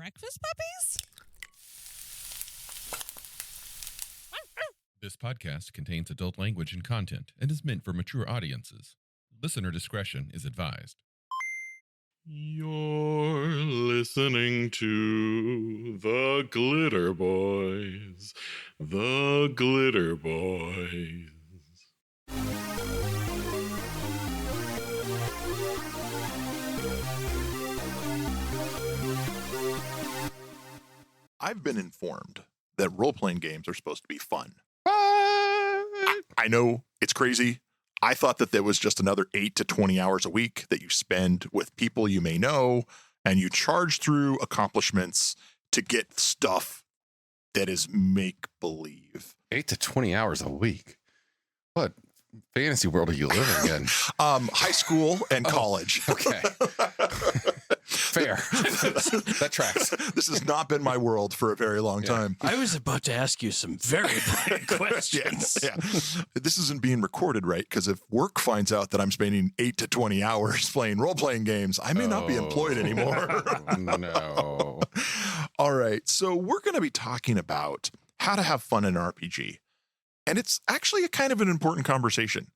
breakfast puppies? This podcast contains adult language and content and is meant for mature audiences. Listener discretion is advised. You're listening to the Glitterbois. The Glitterbois. I've been informed that role-playing games are supposed to be fun. What? I know it's crazy. I thought that there was just another 8 to 20 hours a week that you spend with people you may know, and you charge through accomplishments to get stuff that is make-believe. 8 to 20 hours a week. What fantasy world are you living in? High school and college. Okay. Fair. That tracks. This has not been my world for a very long time. I was about to ask you some very important questions. Yeah. This isn't being recorded, right? Because if work finds out that I'm spending 8 to 20 hours playing role-playing games, I may not be employed anymore. No. All right. So we're going to be talking about how to have fun in an RPG. And it's actually a kind of an important conversation.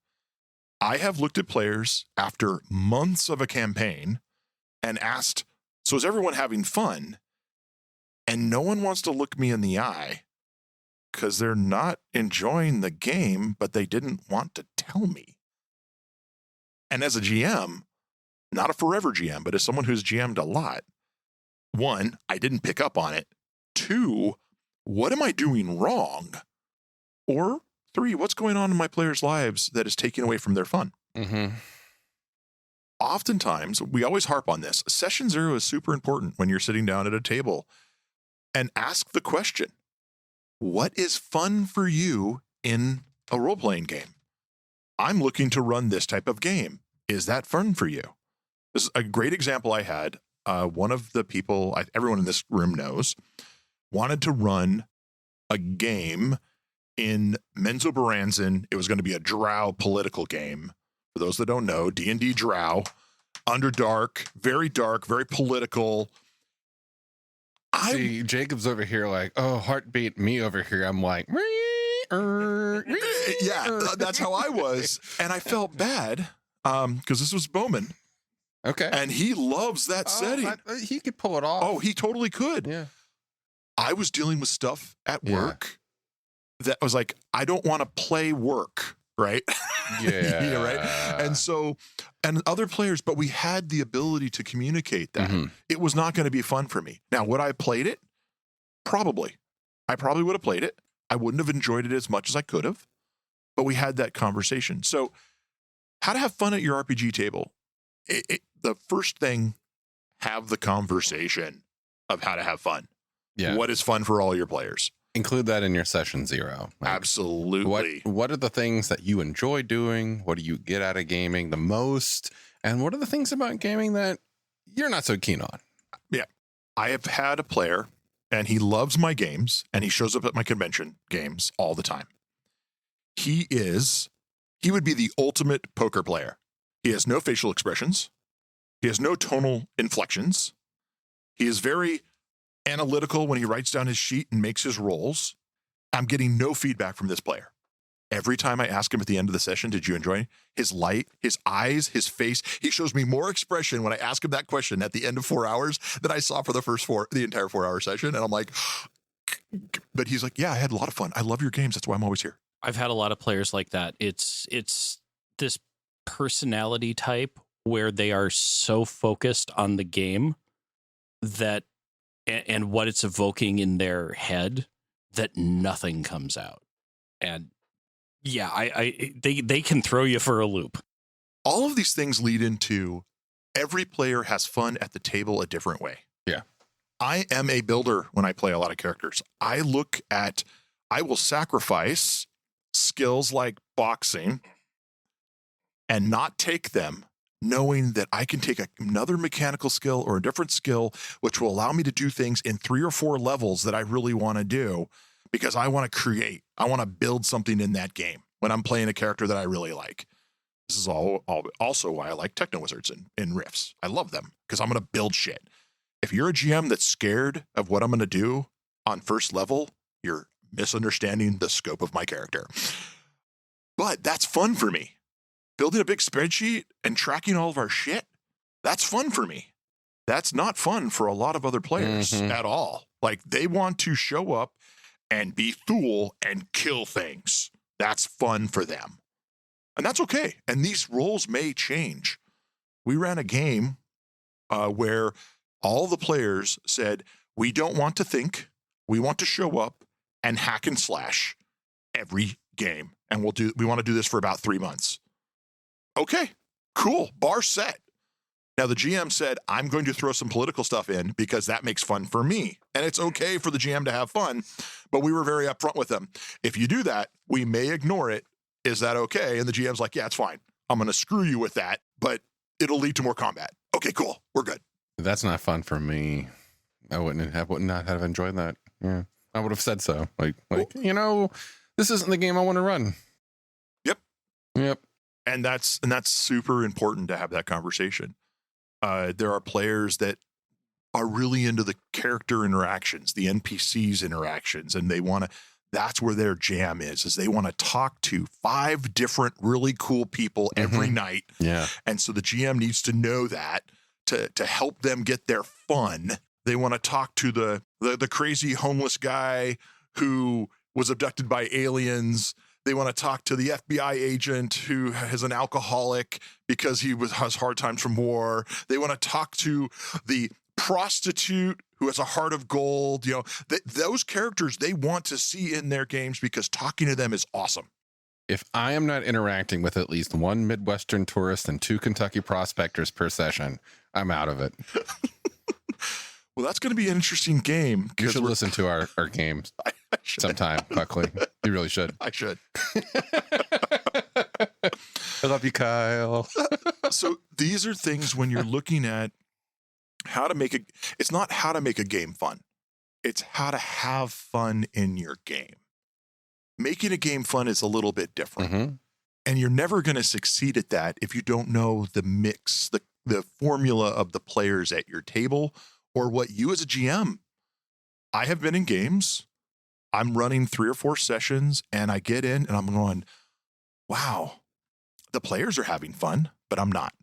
I have looked at players after months of a campaign and asked, so is everyone having fun? And no one wants to look me in the eye because they're not enjoying the game, but they didn't want to tell me. And as a GM, not a forever GM, but as someone who's GM'd a lot, 1, I didn't pick up on it. 2, what am I doing wrong? Or 3, what's going on in my players' lives that is taking away from their fun? Mm-hmm. Oftentimes, we always harp on this. Session 0 is super important when you're sitting down at a table and ask the question, what is fun for you in a role-playing game? I'm looking to run this type of game. Is that fun for you? This is a great example I had. One of the people, everyone in this room knows, wanted to run a game in Menzoberranzan. It was going to be a drow political game. For those that don't know, D&D drow, Underdark, very political. See, Jacob's over here like, oh, heartbeat. Me over here, I'm like, yeah, that's how I was. And I felt bad because this was Bowman. Okay. And he loves that setting. He could pull it off. Oh, he totally could. Yeah. I was dealing with stuff at work that was like, I don't want to play work, right? Yeah. Right. And so, and other players, but we had the ability to communicate that. Mm-hmm. It was not going to be fun for me. Now, would I have played it? Probably. I probably would have played it. I wouldn't have enjoyed it as much as I could have, but we had that conversation. So how to have fun at your RPG table. The first thing, have the conversation of how to have fun. Yeah. What is fun for all your players? Include that in your session 0. Like, absolutely. What are the things that you enjoy doing? What do you get out of gaming the most? And what are the things about gaming that you're not so keen on? Yeah. I have had a player and he loves my games and he shows up at my convention games all the time. He would be the ultimate poker player. He has no facial expressions. He has no tonal inflections. He is very analytical when he writes down his sheet and makes his rolls. I'm getting no feedback from this player. Every time I ask him at the end of the session, did you enjoy his light, his eyes, his face? He shows me more expression when I ask him that question at the end of 4 hours than I saw for the entire 4-hour session. And I'm like, but he's like, yeah, I had a lot of fun. I love your games. That's why I'm always here. I've had a lot of players like that. It's this personality type where they are so focused on the game that and what it's evoking in their head that nothing comes out. And yeah, they can throw you for a loop. All of these things lead into every player has fun at the table a different way. Yeah. I am a builder when I play a lot of characters. I will sacrifice skills like boxing and not take them, knowing that I can take another mechanical skill or a different skill, which will allow me to do things in 3 or 4 levels that I really want to do because I want to create. I want to build something in that game when I'm playing a character that I really like. This is also why I like Techno Wizards and Riffs. I love them because I'm going to build shit. If you're a GM that's scared of what I'm going to do on first level, you're misunderstanding the scope of my character. But that's fun for me. Building a big spreadsheet and tracking all of our shit, that's fun for me. That's not fun for a lot of other players at all. Like, they want to show up and be Thule and kill things. That's fun for them. And that's okay. And these roles may change. We ran a game where all the players said, we don't want to think, we want to show up and hack and slash every game. And we want to do this for about 3 months. Okay, cool, bar set. Now the GM said, I'm going to throw some political stuff in because that makes fun for me. And it's okay for the GM to have fun, but we were very upfront with them. If you do that, we may ignore it. Is that okay? And the GM's like, yeah, it's fine. I'm going to screw you with that, but it'll lead to more combat. Okay, cool, we're good. That's not fun for me. I would not have enjoyed that. Yeah, I would have said so. Like, this isn't the game I want to run. Yep. And that's super important to have that conversation. There are players that are really into the character interactions, the NPCs interactions, and that's where their jam is they want to talk to 5 different really cool people every night. Yeah. And so the GM needs to know that to help them get their fun. They want to talk to the crazy homeless guy who was abducted by aliens. They want to talk to the FBI agent who is an alcoholic because he has hard times from war. They want to talk to the prostitute who has a heart of gold. Those characters they want to see in their games because talking to them is awesome. If I am not interacting with at least 1 Midwestern tourist and 2 Kentucky prospectors per session, I'm out of it. Well, that's going to be an interesting game. You should listen to our games sometime, Buckley. You really should. I should. I love you, Kyle. So these are things when you're looking at how to make it's not how to make a game fun. It's how to have fun in your game. Making a game fun is a little bit different. And you're never going to succeed at that if you don't know the mix, the formula of the players at your table, or what you as a GM. I have been in games. I'm running 3 or 4 sessions and I get in and I'm going, wow, the players are having fun, but I'm not.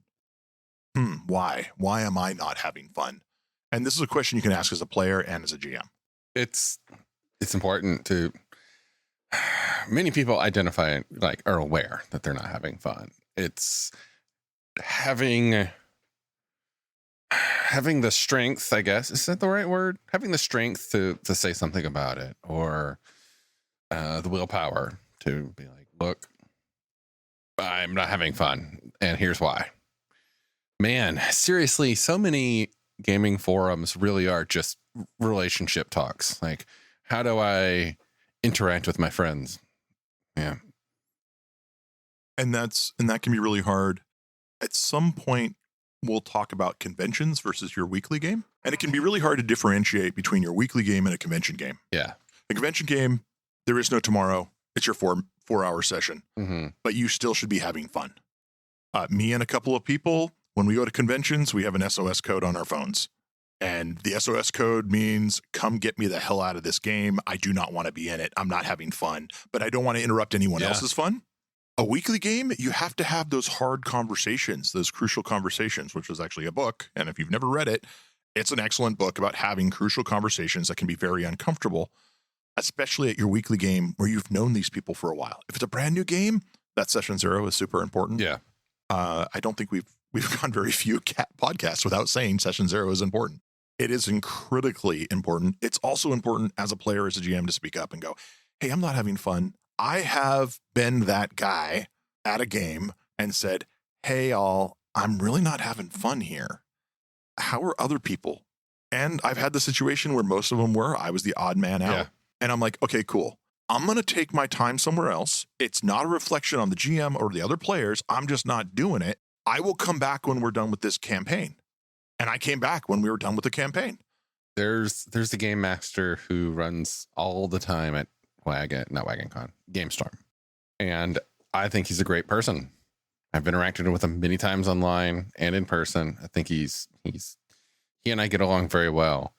Why? Why am I not having fun? And this is a question you can ask as a player and as a GM. It's important to, many people identify, are aware that they're not having fun. It's having the strength, I guess, is that the right word? Having the strength to say something about it, or the willpower to be like, look, I'm not having fun, and here's why. Man, seriously, so many gaming forums really are just relationship talks. Like, how do I interact with my friends? Yeah. And that can be really hard. At some point, we'll talk about conventions versus your weekly game. And it can be really hard to differentiate between your weekly game and a convention game. Yeah. A convention game, there is no tomorrow. It's your 4-hour session, but you still should be having fun. Me and a couple of people, when we go to conventions, we have an SOS code on our phones. And the SOS code means, come get me the hell out of this game. I do not want to be in it. I'm not having fun, but I don't want to interrupt anyone else's fun. A weekly game, you have to have those hard conversations, those crucial conversations, which was actually a book. And if you've never read it, it's an excellent book about having crucial conversations that can be very uncomfortable, especially at your weekly game where you've known these people for a while. If it's a brand new game, that session 0 is super important. Yeah. I don't think we've gone very few podcasts without saying session 0 is important. It is critically important. It's also important as a player, as a GM, to speak up and go, hey, I'm not having fun. I have been that guy at a game and said, hey, all, I'm really not having fun here. How are other people? And I've had the situation where most of them were. I was the odd man out. Yeah. And I'm like, okay, cool. I'm going to take my time somewhere else. It's not a reflection on the GM or the other players. I'm just not doing it. I will come back when we're done with this campaign. And I came back when we were done with the campaign. There's the game master who runs all the time at GameStorm. And I think he's a great person. I've interacted with him many times online and in person. I think he's He and I get along very well.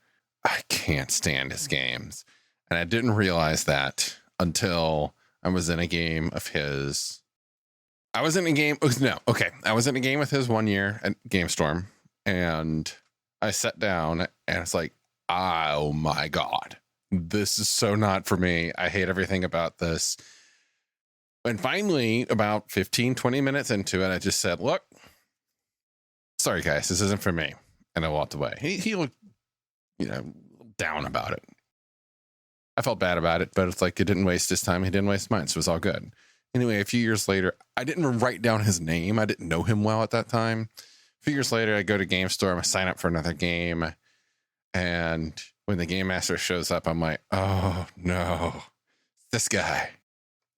I can't stand his games. And I didn't realize that until I was in a game of his. I was in a game with his one year at GameStorm, and I sat down and it's like, oh my God, this is so not for me. I hate everything about this. And finally, about 15, 20 minutes into it, I just said, look, sorry guys, this isn't for me. And I walked away. He looked, down about it. I felt bad about it, but it's like it didn't waste his time. He didn't waste mine. So it was all good. Anyway, a few years later, I didn't write down his name. I didn't know him well at that time. A few years later, I go to GameStorm, I sign up for another game. And when the game master shows up, I'm like, oh no, this guy.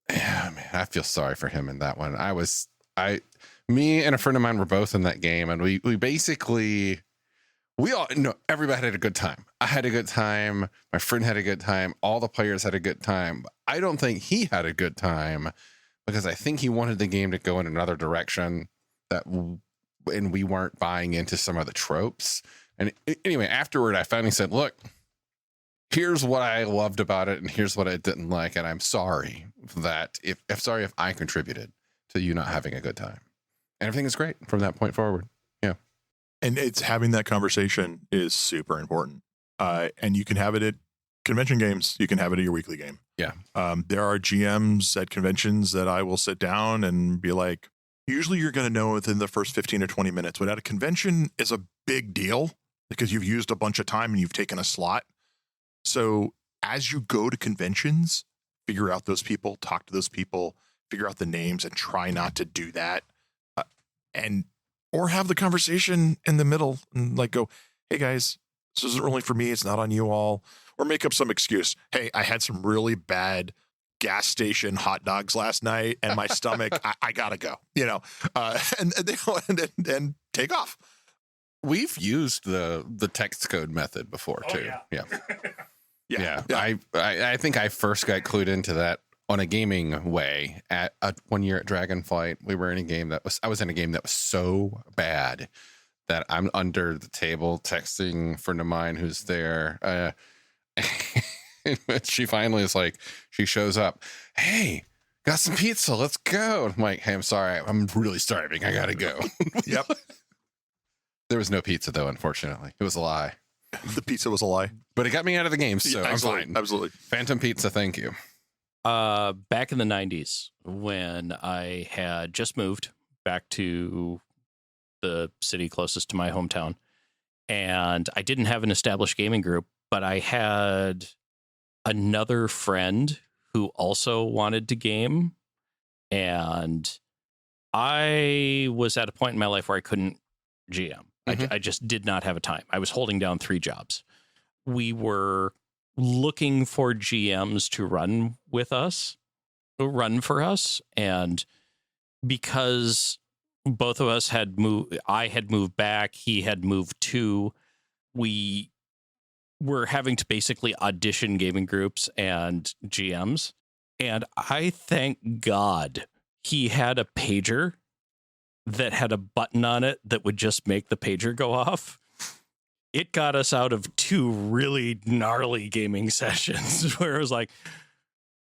Yeah, man, I feel sorry for him in that one. Me and a friend of mine were both in that game, and we basically, everybody had a good time. I had a good time. My friend had a good time. All the players had a good time. But I don't think he had a good time because I think he wanted the game to go in another direction and we weren't buying into some of the tropes. And anyway, afterward, I finally said, look, here's what I loved about it and here's what I didn't like. And I'm sorry if I contributed to you not having a good time. And everything is great from that point forward. Yeah. And it's having that conversation is super important. And you can have it at convention games. You can have it at your weekly game. Yeah. There are GMs at conventions that I will sit down and be like, usually you're going to know within the first 15 or 20 minutes. But at a convention is a big deal because you've used a bunch of time and you've taken a slot. So as you go to conventions, figure out those people, talk to those people, figure out the names and try not to do that. Or have the conversation in the middle and like go, hey guys, this isn't really for me. It's not on you all. Or make up some excuse. Hey, I had some really bad gas station hot dogs last night and my stomach, I gotta go, and take off. We've used the text code method before too. Yeah. I think I first got clued into that on a gaming way at 1 year at Dragonflight. We were in a game I was in a game that was so bad that I'm under the table texting a friend of mine who's there. She finally is like, she shows up. Hey, got some pizza. Let's go. I'm like, hey, I'm sorry. I'm really starving. I got to go. Yep. There was no pizza though, unfortunately. It was a lie. The pizza was a lie. But it got me out of the game, so I'm fine. Absolutely. Phantom Pizza, thank you. Back in the 90s, when I had just moved back to the city closest to my hometown, and I didn't have an established gaming group, but I had another friend who also wanted to game, and I was at a point in my life where I couldn't GM. I just did not have a time. I was holding down 3 jobs. We were looking for GMs to run for us. And because both of us had moved, I had moved back, he had moved too, we were having to basically audition gaming groups and GMs. And I thank God he had a pager that had a button on it that would just make the pager go off. It got us out of 2 really gnarly gaming sessions where it was like,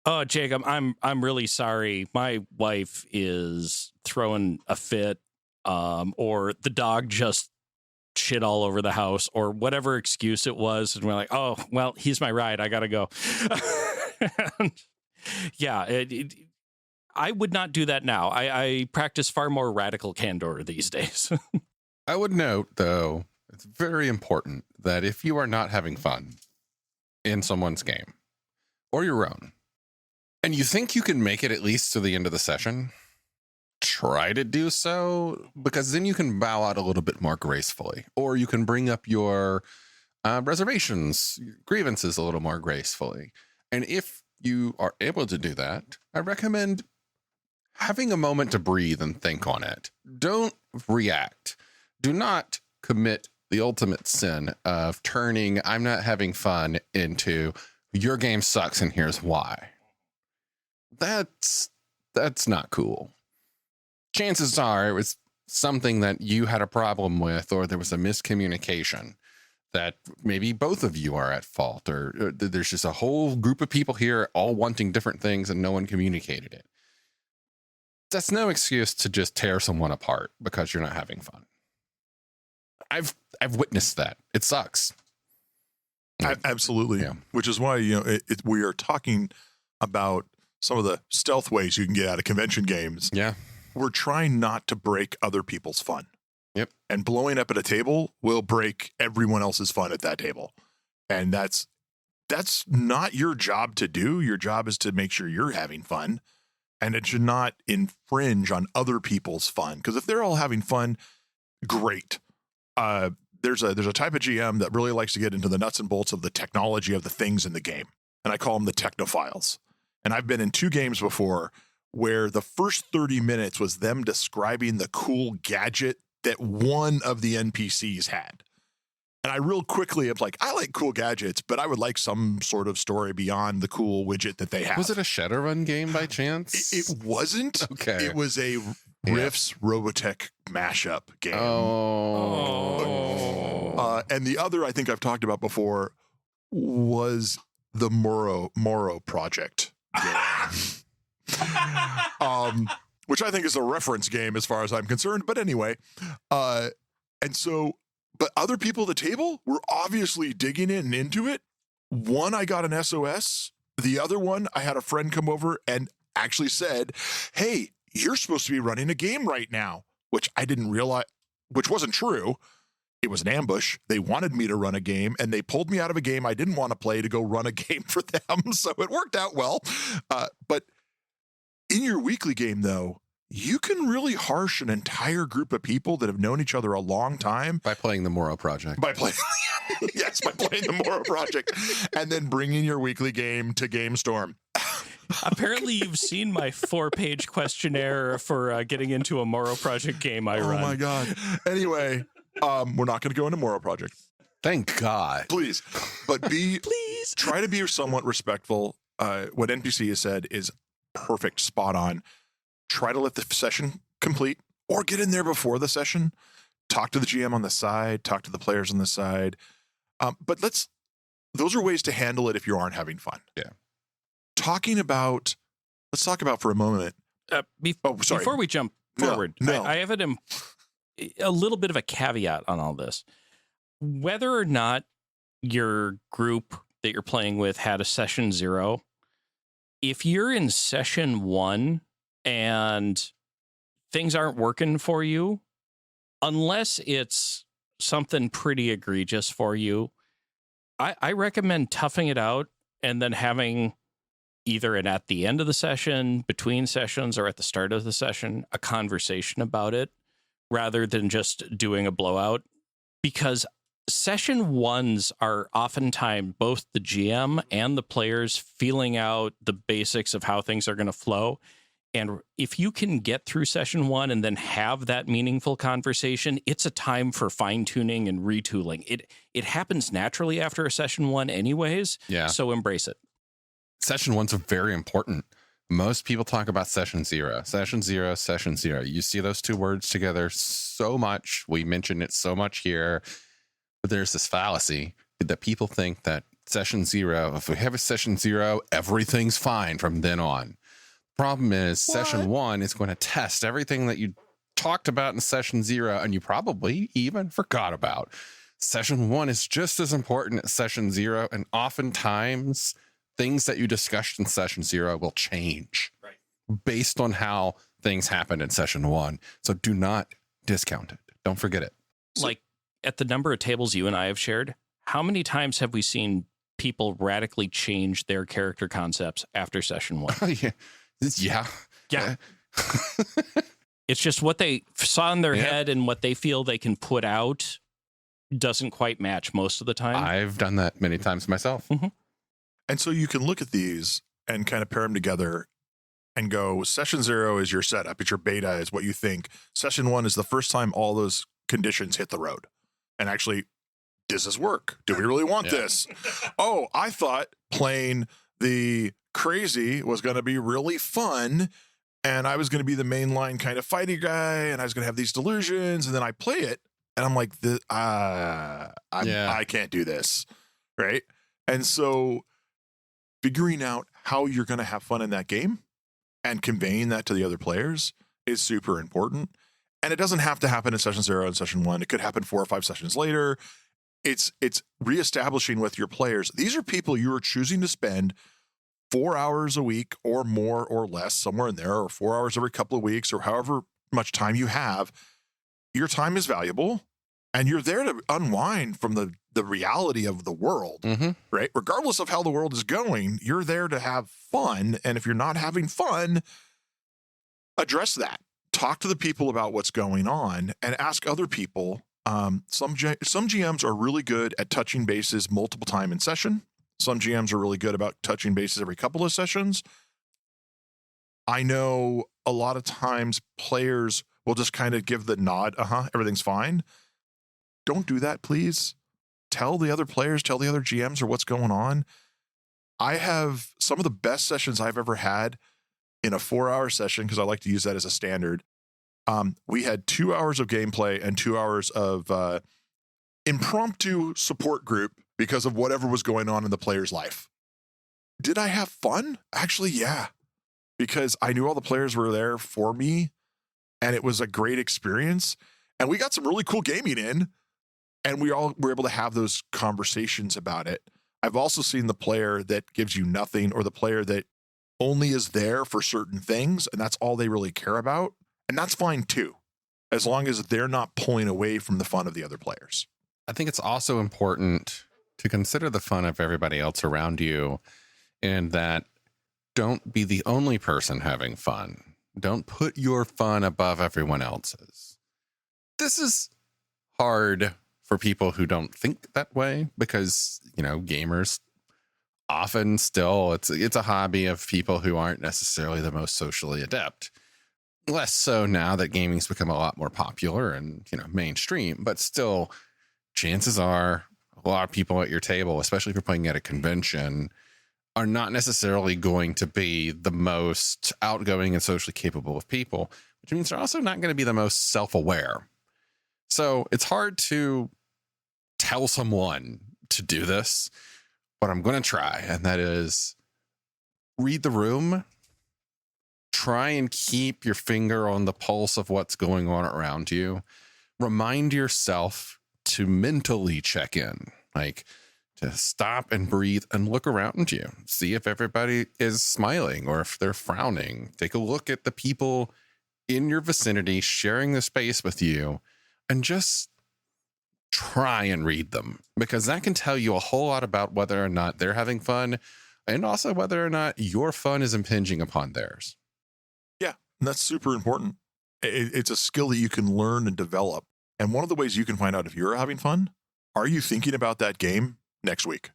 oh, Jacob, I'm really sorry. My wife is throwing a fit, or the dog just shit all over the house, or whatever excuse it was. And we're like, oh, well, he's my ride. I got to go. And yeah, I would not do that now. I practice far more radical candor these days. I would note, though, it's very important that if you are not having fun in someone's game or your own, and you think you can make it at least to the end of the session, try to do so, because then you can bow out a little bit more gracefully, or you can bring up your reservations, grievances a little more gracefully. And if you are able to do that, I recommend having a moment to breathe and think on it. Don't react. Do not commit the ultimate sin of turning I'm not having fun into your game sucks and here's why. That's not cool. Chances are it was something that you had a problem with, or there was a miscommunication. that maybe both of you are at fault, or there's just a whole group of people here all wanting different things and no one communicated it. That's no excuse to just tear someone apart because you're not having fun. I've witnessed that. It sucks. Absolutely. Yeah. Which is why, we are talking about some of the stealth ways you can get out of convention games. Yeah. We're trying not to break other people's fun. Yep. And blowing up at a table will break everyone else's fun at that table. And that's not your job to do. Your job is to make sure you're having fun, and it should not infringe on other people's fun. Because if they're all having fun, great. There's a type of GM that really likes to get into the nuts and bolts of the technology of the things in the game. And I call them the technophiles. And I've been in 2 games before where the first 30 minutes was them describing the cool gadget that one of the NPCs had. And I real quickly am like, I like cool gadgets, but I would like some sort of story beyond the cool widget that they have. Was it a Shadowrun game by chance? It wasn't. Okay. It was a Riffs Robotech mashup game. Oh. And the other I think I've talked about before was the Moro Project game. Which I think is a reference game as far as I'm concerned. But anyway, but other people at the table were obviously digging in and into it. One, I got an SOS. The other one, I had a friend come over and actually said, hey, you're supposed to be running a game right now, which I didn't realize, which wasn't true. It was an ambush. They wanted me to run a game, and they pulled me out of a game I didn't want to play to go run a game for them. So it worked out well. But in your weekly game, though, you can really harsh an entire group of people that have known each other a long time. By playing the Moro Project. By playing the Moro Project. And then bringing your weekly game to Game Storm. Apparently you've seen my 4-page questionnaire for getting into a Moro Project game I run. Oh, my God. Anyway, we're not going to go into Moro Project. Thank God. Please. But Please. Try to be somewhat respectful. What NPC has said is perfect, spot on. Try to let the session complete or get in there before the session. Talk to the GM on the side, talk to the players on the side. But those are ways to handle it if you aren't having fun. Yeah. Let's talk about for a moment. Before we jump forward, no. I have a little bit of a caveat on all this. Whether or not your group that you're playing with had a session 0, if you're in session 1 and things aren't working for you, unless it's something pretty egregious for you, I recommend toughing it out and then having either at the end of the session, between sessions, or at the start of the session, a conversation about it rather than just doing a blowout. Because session 1s are oftentimes both the GM and the players feeling out the basics of how things are going to flow. And if you can get through session 1 and then have that meaningful conversation, it's a time for fine-tuning and retooling. It happens naturally after a session 1 anyways, so embrace it. Session 1's very important. Most people talk about session 0. Session 0, session 0. You see those 2 words together so much. We mention it so much here. But there's this fallacy that people think that session 0, if we have a session 0, everything's fine from then on. Problem is, session 1 is going to test everything that you talked about in session 0 and you probably even forgot about. Session 1 is just as important as session 0, and oftentimes things that you discussed in session 0 will change based on how things happened in session 1. So do not discount it. Don't forget it. Like, at the number of tables you and I have shared, how many times have we seen people radically change their character concepts after session 1? Yeah. It's just what they saw in their head and what they feel they can put out doesn't quite match most of the time. I've done that many times myself. Mm-hmm. And so you can look at these and kind of pair them together and go, session 0 is your setup. It's your beta, is what you think. Session 1 is the first time all those conditions hit the road. And actually, does this work? Do we really want this? Oh, I thought playing the crazy was going to be really fun, and I was going to be the mainline kind of fighty guy, and I was going to have these delusions, and then I play it, And I'm like, I can't do this. Right. And so figuring out how you're going to have fun in that game and conveying that to the other players is super important. And it doesn't have to happen in session 0 and session 1. It could happen 4 or 5 sessions later. It's reestablishing with your players. These are people you are choosing to spend 4 hours a week or more or less, somewhere in there, or 4 hours every couple of weeks, or however much time you have. Your time is valuable, and you're there to unwind from the reality of the world, right? Regardless of how the world is going, you're there to have fun. And if you're not having fun, address that. Talk to the people about what's going on and ask other people. Some GMs are really good at touching bases multiple times in session. Some GMs are really good about touching bases every couple of sessions. I know a lot of times players will just kind of give the nod, everything's fine. Don't do that, please. Tell the other players, tell the other GMs or what's going on. I have some of the best sessions I've ever had in a 4-hour session, because I like to use that as a standard. We had 2 hours of gameplay and 2 hours of impromptu support group because of whatever was going on in the player's life. Did I have fun? Actually, yeah, because I knew all the players were there for me, and it was a great experience. And we got some really cool gaming in, and we all were able to have those conversations about it. I've also seen the player that gives you nothing, or the player that only is there for certain things, and that's all they really care about. And that's fine too, as long as they're not pulling away from the fun of the other players. I think it's also important to consider the fun of everybody else around you, and that don't be the only person having fun. Don't put your fun above everyone else's. This is hard for people who don't think that way, because, gamers often still, it's a hobby of people who aren't necessarily the most socially adept. Less so now that gaming's become a lot more popular and, mainstream, but still, chances are a lot of people at your table, especially if you're playing at a convention, are not necessarily going to be the most outgoing and socially capable of people, which means they're also not going to be the most self-aware. So it's hard to tell someone to do this, but I'm going to try, and that is read the room. Try and keep your finger on the pulse of what's going on around you. Remind yourself to mentally check in, like to stop and breathe and look around you. See if everybody is smiling or if they're frowning. Take a look at the people in your vicinity sharing the space with you, and just try and read them, because that can tell you a whole lot about whether or not they're having fun, and also whether or not your fun is impinging upon theirs. Yeah, and that's super important. It's a skill that you can learn and develop. And one of the ways you can find out if you're having fun, are you thinking about that game next week?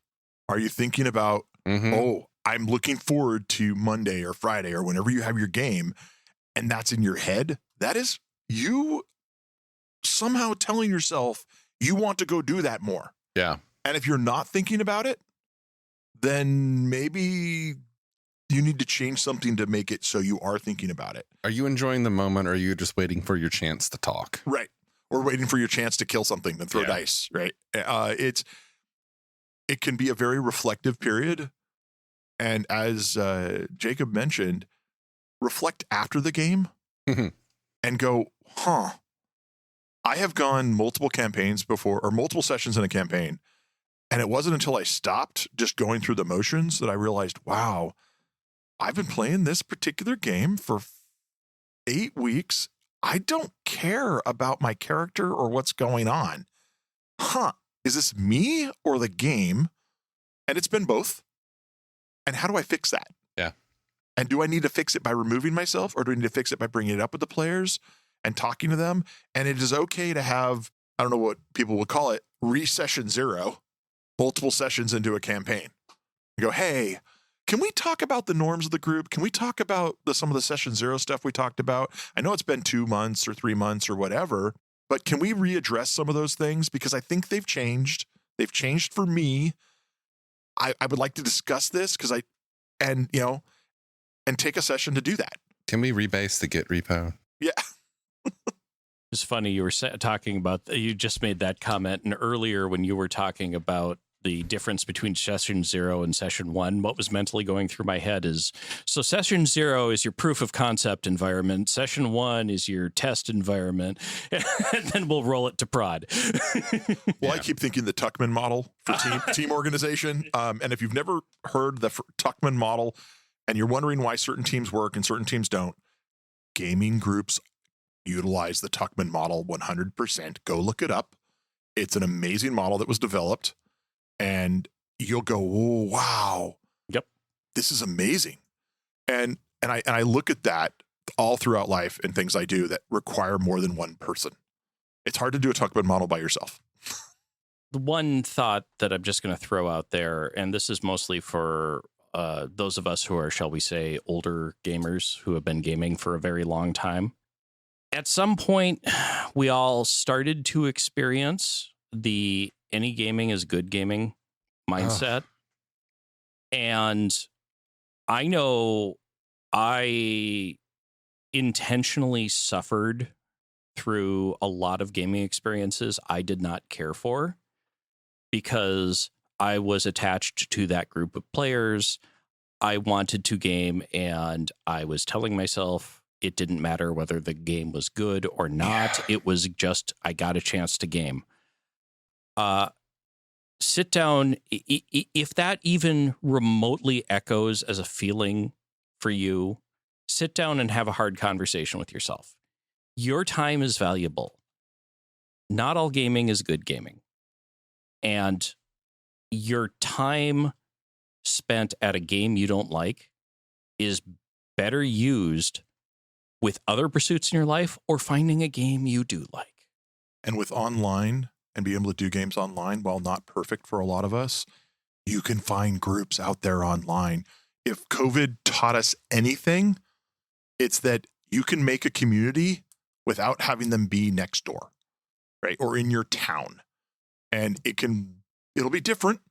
Are you thinking about, I'm looking forward to Monday or Friday or whenever you have your game, and that's in your head? That is you somehow telling yourself you want to go do that more. Yeah. And if you're not thinking about it, then maybe you need to change something to make it so you are thinking about it. Are you enjoying the moment, or are you just waiting for your chance to talk? Right. Or waiting for your chance to kill something and throw dice, right? It can be a very reflective period. And as Jacob mentioned, reflect after the game and go, I have gone multiple campaigns before, or multiple sessions in a campaign, and it wasn't until I stopped just going through the motions that I realized, wow, I've been playing this particular game for 8 weeks. I don't care about my character or what's going on. Is this me or the game? And it's been both. And how do I fix that? Yeah. And do I need to fix it by removing myself, or do I need to fix it by bringing it up with the players and talking to them? And it is okay to have, I don't know what people would call it, re-session 0, multiple sessions into a campaign. You go, hey, can we talk about the norms of the group? Can we talk about some of the session 0 stuff we talked about? I know it's been 2 months or 3 months or whatever, but can we readdress some of those things? Because I think they've changed. They've changed for me. I would like to discuss this and take a session to do that. Can we rebase the Git repo? Yeah. It's funny you were talking about, you just made that comment, and earlier when you were talking about the difference between session 0 and session 1, what was mentally going through my head is, so session 0 is your proof of concept environment, session 1 is your test environment, and then we'll roll it to prod. Well, I keep thinking the Tuckman model for team organization. And if you've never heard the Tuckman model and you're wondering why certain teams work and certain teams don't, gaming groups utilize the Tuckman model 100%. Go look it up. It's an amazing model that was developed. And you'll go, oh, wow. Yep. This is amazing. And I look at that all throughout life and things I do that require more than one person. It's hard to do a Tuckman model by yourself. The one thought that I'm just going to throw out there, and this is mostly for those of us who are, shall we say, older gamers who have been gaming for a very long time. At some point, we all started to experience the any gaming is good gaming mindset. And I know I intentionally suffered through a lot of gaming experiences I did not care for because I was attached to that group of players. I wanted to game, and I was telling myself it didn't matter whether the game was good or not. Yeah. It was just I got a chance to game. Sit down. If that even remotely echoes as a feeling for you, sit down and have a hard conversation with yourself. Your time is valuable. Not all gaming is good gaming. And your time spent at a game you don't like is better used with other pursuits in your life or finding a game you do like. And with online and being able to do games online, while not perfect for a lot of us, you can find groups out there online. If COVID taught us anything, it's that you can make a community without having them be next door, right? Or in your town. And it'll be different,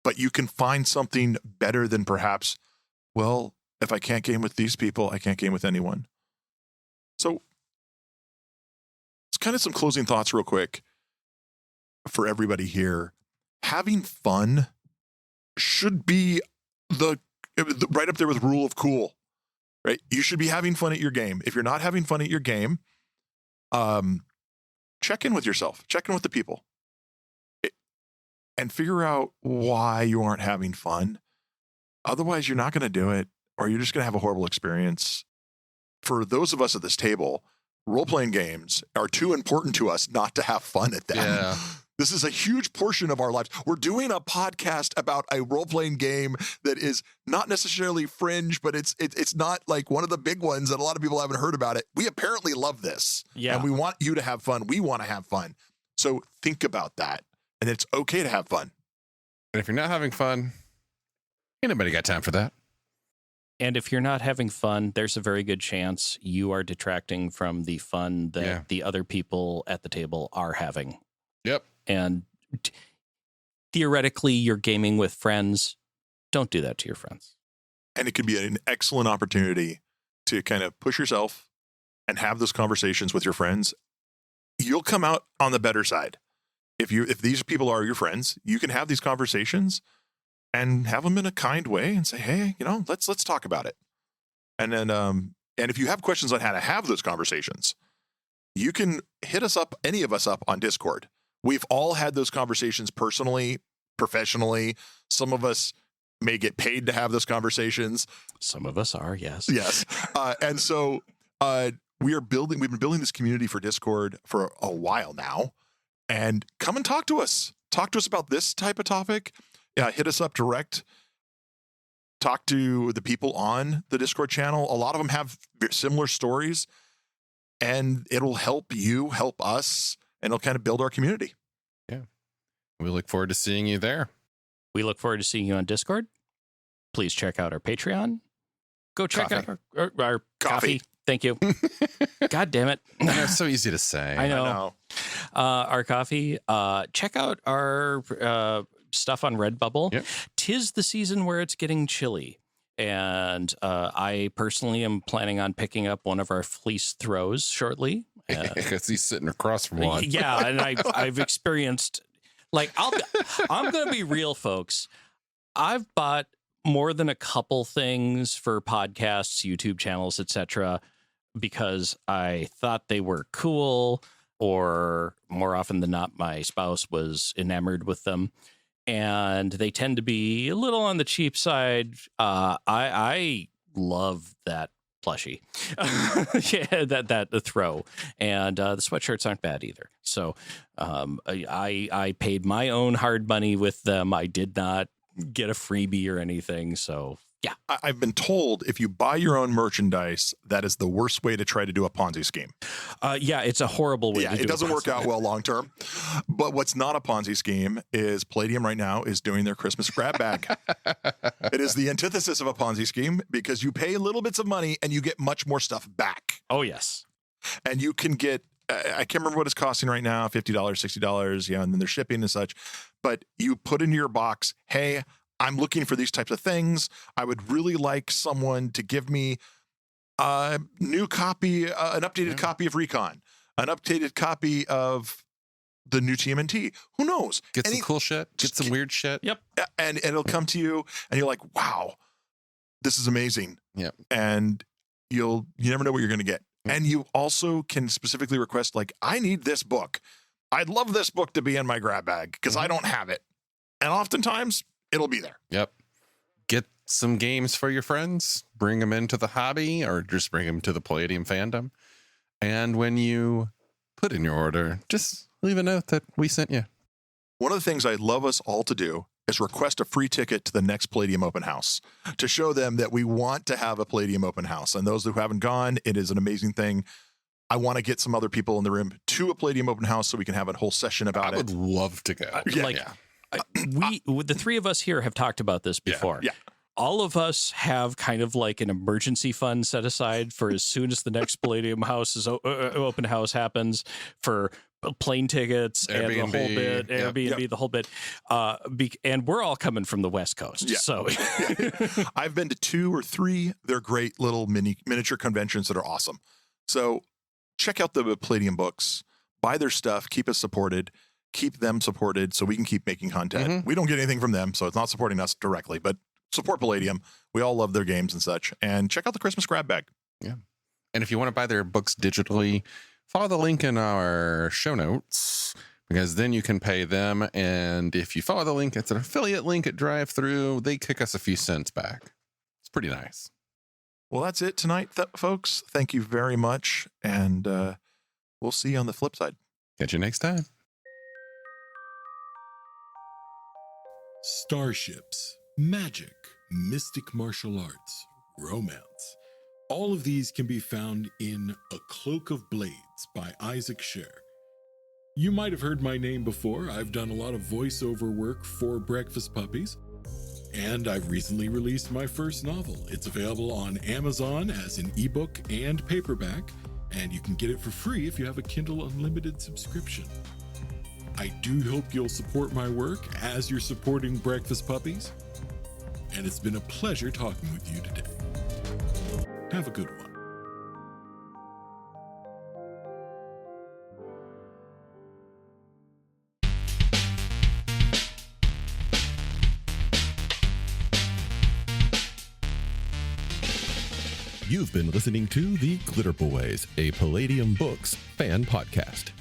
but you can find something better than perhaps, well, if I can't game with these people, I can't game with anyone. So it's kind of some closing thoughts real quick for everybody here. Having fun should be right up there with rule of cool, right? You should be having fun at your game. If you're not having fun at your game, check in with yourself, check in with the people, and figure out why you aren't having fun. Otherwise, you're not going to do it, or you're just going to have a horrible experience. For those of us at this table, role-playing games are too important to us not to have fun at them. Yeah. This is a huge portion of our lives. We're doing a podcast about a role-playing game that is not necessarily fringe, but it's not like one of the big ones that a lot of people haven't heard about it. We apparently love this. Yeah. And we want you to have fun. We want to have fun. So think about that. And it's okay to have fun. And if you're not having fun, ain't nobody got time for that. And if you're not having fun, there's a very good chance you are detracting from the fun that the other people at the table are having. Yep. And theoretically, you're gaming with friends. Don't do that to your friends. And it could be an excellent opportunity to kind of push yourself and have those conversations with your friends. You'll come out on the better side. If these people are your friends, you can have these conversations and have them in a kind way and say, hey, let's talk about it. And then, and if you have questions on how to have those conversations, you can hit us up, any of us up on Discord. We've all had those conversations personally, professionally. Some of us may get paid to have those conversations. Some of us are, yes. Yes. And so we've been building this community for Discord for a while now. And come and talk to us. Talk to us about this type of topic. Hit us up direct. Talk to the people on the Discord channel. A lot of them have similar stories. And it'll help you, help us, and it'll kind of build our community. Yeah. We look forward to seeing you there. We look forward to seeing you on Discord. Please check out our Patreon. Go check out our coffee. Thank you. God damn it. It's so easy to say. I know. Our coffee. Check out our stuff on Redbubble. Yep. 'Tis the season where it's getting chilly. And I personally am planning on picking up one of our fleece throws shortly. Because he's sitting across from one. Yeah, and I've experienced, like, I'm going to be real, folks. I've bought more than a couple things for podcasts, YouTube channels, etc., because I thought they were cool, or more often than not, my spouse was enamored with them, and they tend to be a little on the cheap side. I love that plushie. Yeah, that throw, and the sweatshirts aren't bad either. So I paid my own hard money with them. I did not get a freebie or anything. So yeah, I've been told if you buy your own merchandise, that is the worst way to try to do a Ponzi scheme. Yeah, it's a horrible way. Yeah, to do it doesn't work out well long term. But what's not a Ponzi scheme is Palladium right now is doing their Christmas grab bag. It is the antithesis of a Ponzi scheme because you pay little bits of money and you get much more stuff back. Oh yes, and you can get. I can't remember what it's costing right now, $50, $60, yeah, and then there's shipping and such. But you put into your box, hey, I'm looking for these types of things. I would really like someone to give me a new copy, an updated copy of Recon, an updated copy of the new TMNT. Who knows? Get some cool shit. Get some weird shit. Yep. And it'll come to you and you're like, wow, this is amazing. Yep. And you never know what you're going to get. And you also can specifically request, like, I need this book. I'd love this book to be in my grab bag because I don't have it. And oftentimes it'll be there. Yep. Get some games for your friends. Bring them into the hobby or just bring them to the Palladium fandom. And when you put in your order, just leave a note that we sent you. One of the things I'd love us all to do is request a free ticket to the next Palladium open house to show them that we want to have a Palladium open house. And those who haven't gone, it is an amazing thing. I want to get some other people in the room to a Palladium open house so we can have a whole session about it. I would love to go. The three of us here have talked about this before. Yeah. All of us have kind of like an emergency fund set aside for as soon as the next Palladium house is open house happens, for plane tickets Airbnb, and the whole bit, yep, Airbnb, the whole bit. And we're all coming from the West Coast. Yeah. So I've been to 2 or 3. They're great little miniature conventions that are awesome. So check out the Palladium books, buy their stuff, keep us supported, keep them supported so we can keep making content. Mm-hmm. We don't get anything from them, so it's not supporting us directly, but support Palladium. We all love their games and such. And check out the Christmas grab bag. Yeah. And if you want to buy their books digitally, follow the link in our show notes, because then you can pay them. And if you follow the link, it's an affiliate link at Drive-Thru. They kick us a few cents back. It's pretty nice. Well, that's it tonight, folks. Thank you very much. And we'll see you on the flip side. Catch you next time. Starships, magic, mystic martial arts, romance. All of these can be found in A Cloak of Blades by Isaac Scher. You might have heard my name before. I've done a lot of voiceover work for Breakfast Puppies, and I've recently released my first novel. It's available on Amazon as an ebook and paperback, and you can get it for free if you have a Kindle Unlimited subscription. I do hope you'll support my work as you're supporting Breakfast Puppies, and it's been a pleasure talking with you today. Have a good one. You've been listening to The Glitterbois, a Palladium Books fan podcast.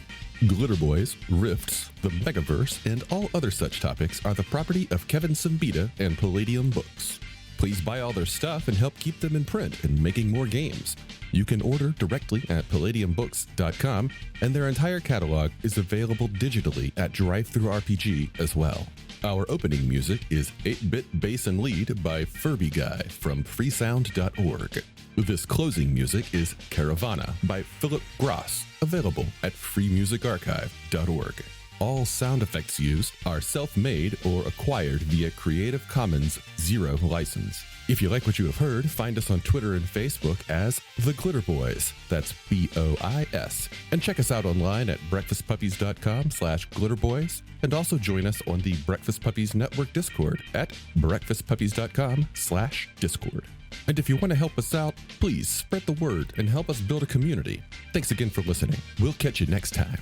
Glitterbois, Rifts, the Megaverse, and all other such topics are the property of Kevin Siembieda and Palladium Books. Please buy all their stuff and help keep them in print and making more games. You can order directly at palladiumbooks.com, and their entire catalog is available digitally at Drive-Thru RPG as well. Our opening music is 8-Bit Bass and Lead by Furby Guy from freesound.org. This closing music is Caravana by Philip Gross, available at freemusicarchive.org. all sound effects used are self-made or acquired via Creative Commons Zero license. If you like what you have heard, find us on Twitter and Facebook as The Glitterbois. That's BOIS. And check us out online at breakfastpuppies.com/glitterboys. And also join us on the Breakfast Puppies Network Discord at breakfastpuppies.com/discord. And if you want to help us out, please spread the word and help us build a community. Thanks again for listening. We'll catch you next time.